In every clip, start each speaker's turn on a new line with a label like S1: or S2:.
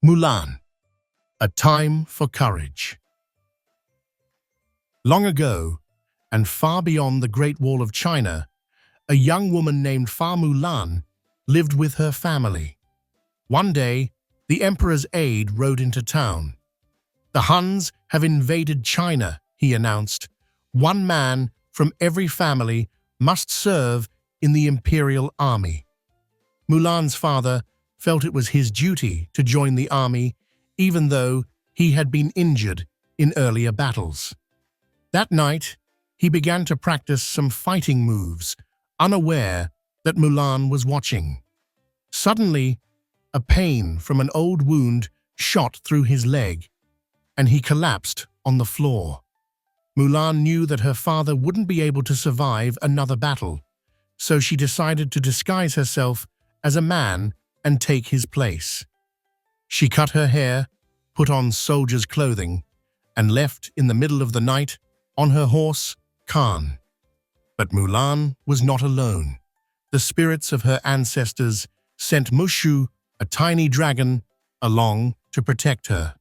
S1: Mulan, A Time for Courage. Long ago, and far beyond the Great Wall of China, a young woman named Mulan lived with her family. One day, the emperor's aide rode into town. "The Huns have invaded China," he announced. "One man from every family must serve in the imperial army." Mulan's father felt it was his duty to join the army, even though he had been injured in earlier battles. That night, he began to practice some fighting moves, unaware that Mulan was watching. Suddenly, a pain from an old wound shot through his leg, and he collapsed on the floor. Mulan knew that her father wouldn't be able to survive another battle, so she decided to disguise herself as a man and take his place. She cut her hair, put on soldier's clothing, and left in the middle of the night on her horse, Khan. But Mulan was not alone. The spirits of her ancestors sent Mushu, a tiny dragon, along to protect her.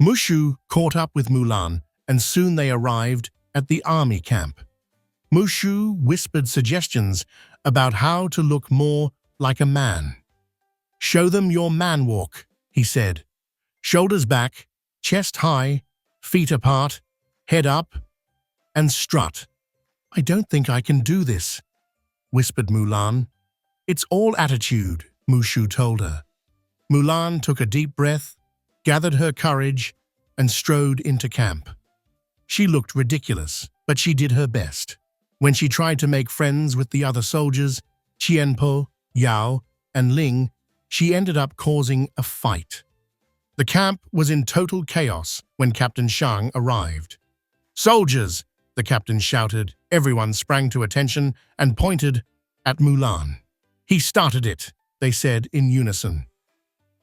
S1: Mushu caught up with Mulan, and soon they arrived at the army camp. Mushu whispered suggestions about how to look more like a man. "Show them your man walk," he said. "Shoulders back, chest high, feet apart, head up, and strut." "I don't think I can do this," whispered Mulan. "It's all attitude," Mushu told her. Mulan took a deep breath, gathered her courage, and strode into camp. She looked ridiculous, but she did her best. When she tried to make friends with the other soldiers, Qianpo, Yao, and Ling, she ended up causing a fight. The camp was in total chaos when Captain Shang arrived. "Soldiers!" the captain shouted. Everyone sprang to attention and pointed at Mulan. "He started it," they said in unison.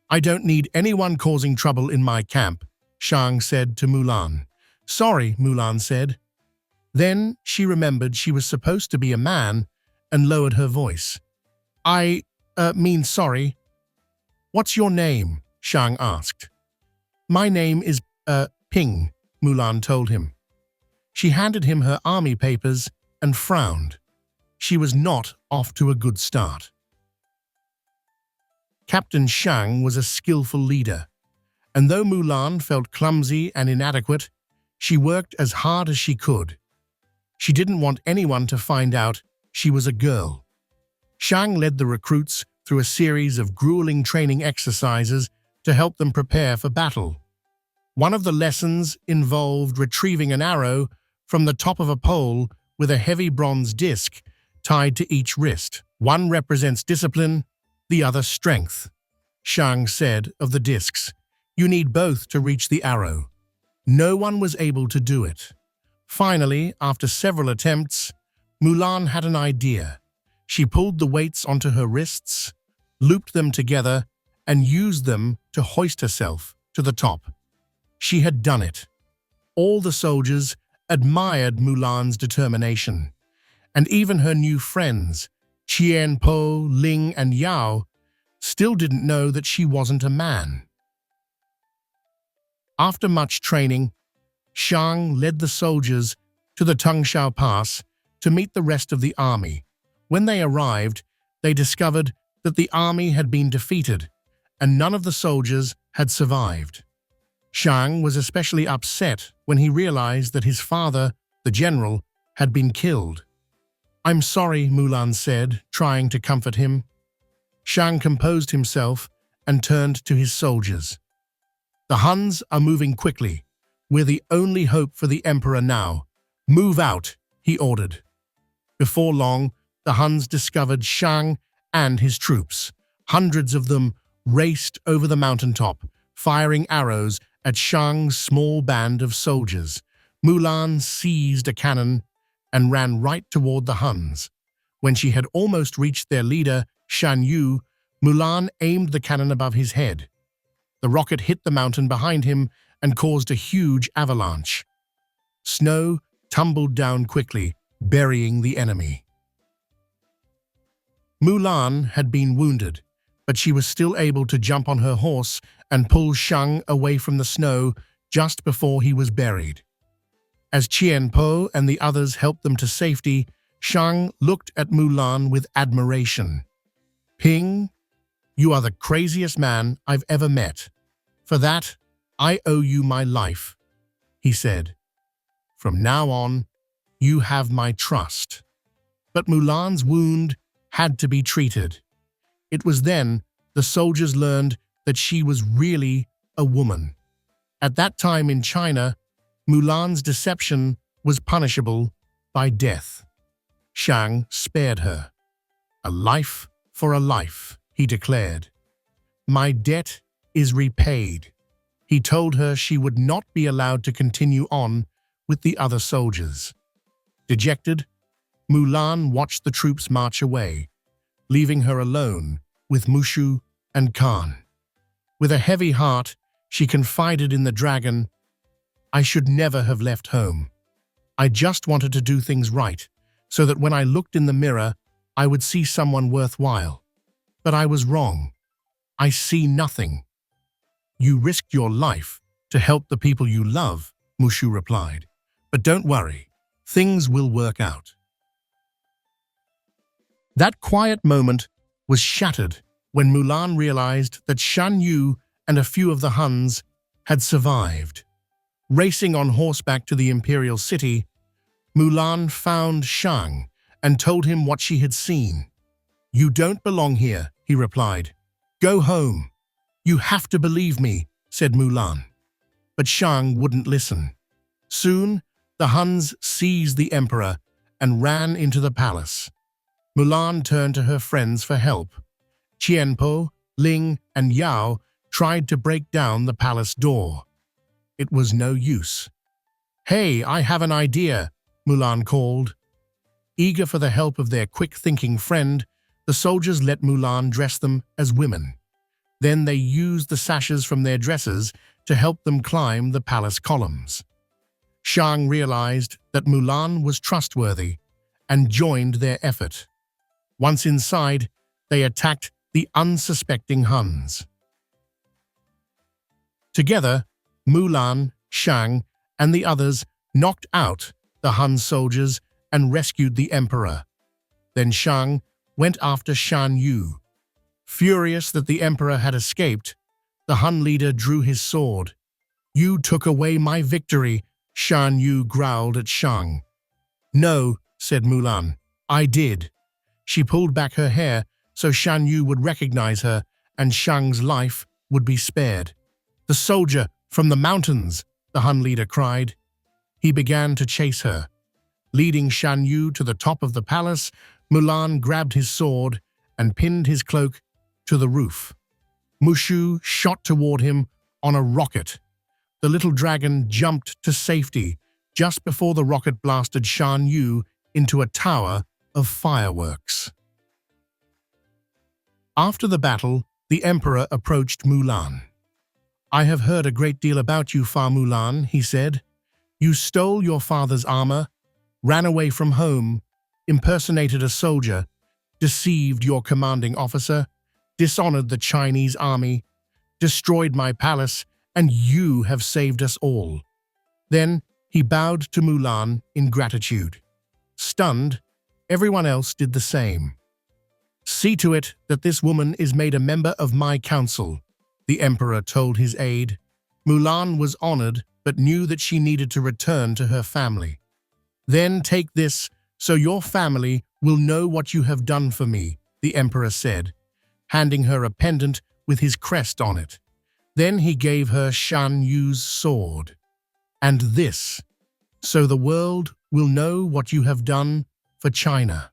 S1: "I don't need anyone causing trouble in my camp," Shang said to Mulan. "Sorry," Mulan said. Then she remembered she was supposed to be a man and lowered her voice. I mean sorry." "What's your name?" Shang asked. "My name is, Ping," Mulan told him. She handed him her army papers and frowned. She was not off to a good start. Captain Shang was a skillful leader, and though Mulan felt clumsy and inadequate, she worked as hard as she could. She didn't want anyone to find out she was a girl. Shang led the recruits through a series of grueling training exercises to help them prepare for battle. One of the lessons involved retrieving an arrow from the top of a pole with a heavy bronze disc tied to each wrist. One represents discipline, the other strength. Shang said of the discs, "You need both to reach the arrow." No one was able to do it. Finally, after several attempts, Mulan had an idea. She pulled the weights onto her wrists, looped them together, and used them to hoist herself to the top. She had done it. All the soldiers admired Mulan's determination, and even her new friends, Qianpo, Ling, and Yao, still didn't know that she wasn't a man. After much training, Shang led the soldiers to the Tongshao Pass to meet the rest of the army. When they arrived, they discovered that the army had been defeated, and none of the soldiers had survived. Shang was especially upset when he realized that his father, the general, had been killed. "I'm sorry," Mulan said, trying to comfort him. Shang composed himself and turned to his soldiers. "The Huns are moving quickly. We're the only hope for the emperor now. Move out," he ordered. Before long, the Huns discovered Shang and his troops. Hundreds of them raced over the mountaintop, firing arrows at Shang's small band of soldiers. Mulan seized a cannon and ran right toward the Huns. When she had almost reached their leader, Shan Yu, Mulan aimed the cannon above his head. The rocket hit the mountain behind him and caused a huge avalanche. Snow tumbled down quickly, burying the enemy. Mulan had been wounded, but she was still able to jump on her horse and pull Shang away from the snow just before he was buried. As Qian Po and the others helped them to safety, Shang looked at Mulan with admiration. "Ping, you are the craziest man I've ever met. For that, I owe you my life," he said. "From now on, you have my trust." But Mulan's wound had to be treated. It was then the soldiers learned that she was really a woman. At that time in China, Mulan's deception was punishable by death. Shang spared her. "A life for a life," he declared. "My debt is repaid." He told her she would not be allowed to continue on with the other soldiers. Dejected, Mulan watched the troops march away, leaving her alone with Mushu and Khan. With a heavy heart, she confided in the dragon, "I should never have left home. I just wanted to do things right, so that when I looked in the mirror, I would see someone worthwhile. But I was wrong. I see nothing." "You risked your life to help the people you love," Mushu replied. "But don't worry, things will work out." That quiet moment was shattered when Mulan realized that Shan Yu and a few of the Huns had survived. Racing on horseback to the imperial city, Mulan found Shang and told him what she had seen. "You don't belong here," he replied. "Go home." "You have to believe me," said Mulan. But Shang wouldn't listen. Soon, the Huns seized the emperor and ran into the palace. Mulan turned to her friends for help. Qianpo, Ling, and Yao tried to break down the palace door. It was no use. "Hey, I have an idea," Mulan called. Eager for the help of their quick-thinking friend, the soldiers let Mulan dress them as women. Then they used the sashes from their dresses to help them climb the palace columns. Shang realized that Mulan was trustworthy and joined their effort. Once inside, they attacked the unsuspecting Huns. Together, Mulan, Shang, and the others knocked out the Hun soldiers and rescued the emperor. Then Shang went after Shan Yu. Furious that the emperor had escaped, the Hun leader drew his sword. "You took away my victory," Shan Yu growled at Shang. "No," said Mulan, "I did." She pulled back her hair so Shan Yu would recognize her and Shang's life would be spared. "The soldier from the mountains," the Hun leader cried. He began to chase her. Leading Shan Yu to the top of the palace, Mulan grabbed his sword and pinned his cloak to the roof. Mushu shot toward him on a rocket. The little dragon jumped to safety just before the rocket blasted Shan Yu into a tower of fireworks. After the battle, the emperor approached Mulan. "I have heard a great deal about you, Fa Mulan," he said. "You stole your father's armor, ran away from home, impersonated a soldier, deceived your commanding officer, dishonored the Chinese army, destroyed my palace, and you have saved us all." Then he bowed to Mulan in gratitude. Stunned, everyone else did the same. "See to it that this woman is made a member of my council," the emperor told his aide. Mulan was honored but knew that she needed to return to her family. "Then take this so your family will know what you have done for me," the emperor said, handing her a pendant with his crest on it. Then he gave her Shan Yu's sword. "And this, so the world will know what you have done for China."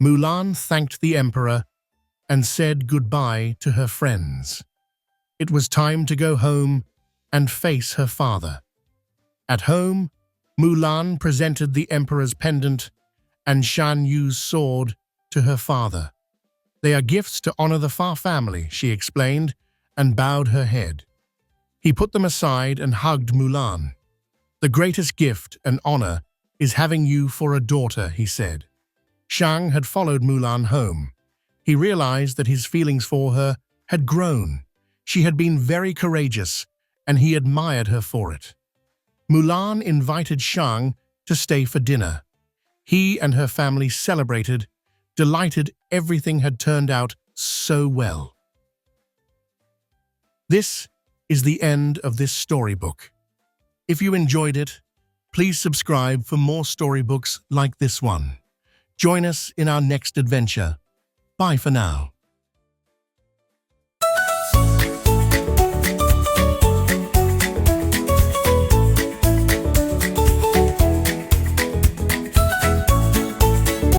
S1: Mulan thanked the emperor and said goodbye to her friends. It was time to go home and face her father. At home, Mulan presented the emperor's pendant and Shan Yu's sword to her father. "They are gifts to honor the Fa family," she explained, and bowed her head. He put them aside and hugged Mulan. "The greatest gift and honor is having you for a daughter," he said. Shang had followed Mulan home. He realized that his feelings for her had grown. She had been very courageous, and he admired her for it. Mulan invited Shang to stay for dinner. He and her family celebrated, delighted everything had turned out so well. This is the end of this storybook. If you enjoyed it, please subscribe for more storybooks like this one. Join us in our next adventure. Bye for now.